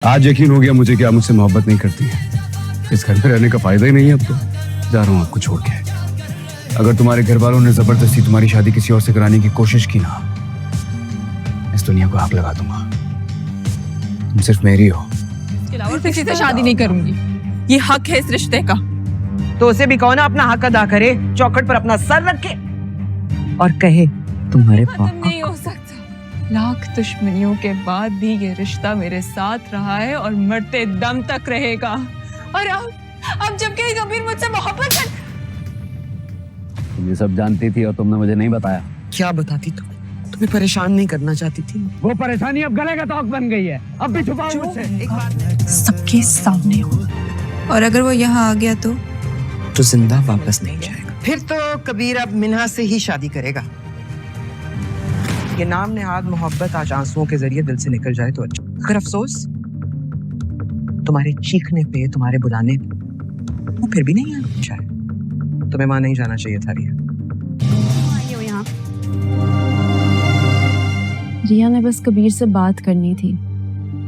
आज यकीन हो गया मुझे कि आप मुझसे मोहब्बत नहीं करती है। इस घर में रहने का फायदा ही नहीं है। अब तो जा रहा हूँ आपको छोड़ के। अगर तुम्हारे घर वालों ने जबरदस्ती तुम्हारी शादी किसी और से कराने की कोशिश की ना, इस दुनिया को आग लगा दूंगा। तुम सिर्फ मेरी हो। इसके अलावा किसी से शादी नहीं करूंगी। ये हक है इस रिश्ते का। तो उसे भी कहो ना अपना हक अदा करे, चौखट पर अपना सर रखे और कहे तुम्हारे खत्म पापा नहीं हो सकता। लाख दुश्मनियों के बाद भी ये रिश्ता मेरे साथ रहा है और मरते दम तक रहेगा। और अब जबकि कबीर मुझसे मोहब्बत कर... तुम ये सब जानती थी और तुमने मुझे नहीं बताया। क्या बताती तुम? तुम्हें परेशान नहीं करना चाहती थी। वो परेशानी अब गले का तौक बन गई है। अब भी छुपाओ मुझसे। एक बात सबके सामने हो। और अगर वो यहाँ आ गया तो जिंदा वापस नहीं जाएगा। फिर तो कबीर अब मिन्हा से ही शादी करेगा। ये नाम नेहाद मोहब्बत आज आंसुओं के जरिए दिल से निकल जाए तो अच्छा। अगर अफसोस तुम्हारे चीखने पे, तुम्हारे बुलाने पे वो फिर भी नहीं आना चाहे, तुम्हें वहां नहीं जाना चाहिए था रिया। रिया ने बस कबीर से बात करनी थी।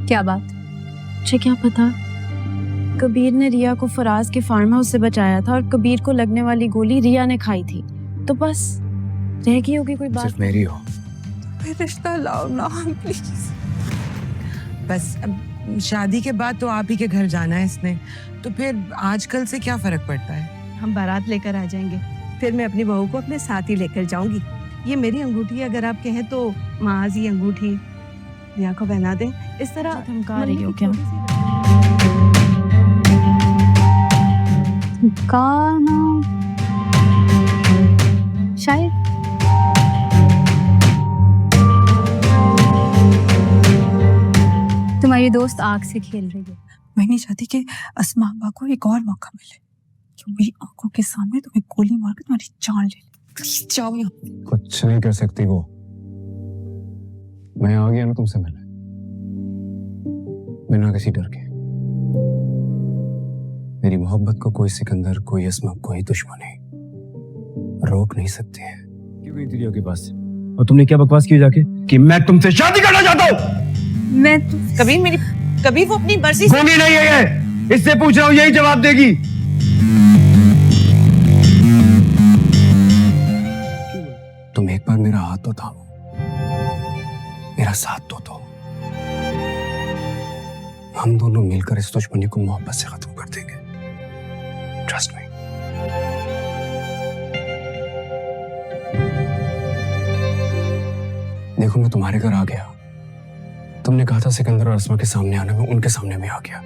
क्या बात? मुझे क्या पता। कबीर ने रिया को फराज के फार्म हाउस से बचाया था और कबीर को लगने वाली गोली रिया ने खाई थी। तो बस रह गई होगी कोई बात। सिर्फ मेरी हो। रिश्ता लाओ ना प्लीज। बस अब शादी के बाद तो आप ही के घर जाना है इसने, तो फिर आजकल से क्या फर्क पड़ता है? हम बारात लेकर आ जाएंगे, फिर मैं अपनी बहू को अपने साथ ही लेकर जाऊंगी। ये मेरी अंगूठी है, अगर आप कहें तो माज ये अंगूठी रिया को पहना दें। इस तरह धमका रही हो क्या? गाना शायद तुम्हारी दोस्त आग से खेल रही है। मैं नहीं चाहती कि अस्मा अब्बा को एक और मौका मिले कि मेरी आंखों के सामने तुम्हें गोली मार कर तुम्हारी जान ले ले। प्लीज जाओ यहाँ। कुछ नहीं कर सकती वो। मैं आ गया ना तुमसे मिलने, बिना किसी डर के। मेरी मोहब्बत को कोई सिकंदर, कोई अस्मा, कोई दुश्मनी रोक नहीं सकते हैं। क्यों गई थी रिया के पास? और तुमने क्या बकवास की जाके कि मैं तुमसे शादी करना चाहता हूँ? मैं कबीर वो अपनी मर्जी से गोली नहीं है ये। इससे पूछ रहा हूँ, यही जवाब देगी। तुम एक बार मेरा हाथ तो थामो, मेरा साथ तो दो। हम दोनों मिलकर इस दुश्मनी को मोहब्बत से खत्म कर देंगे। Trust me. देखो मैं तुम्हारे घर आ गया। तुमने कहा था सिकंदर और अस्मा के सामने आने में, उनके सामने में आ गया।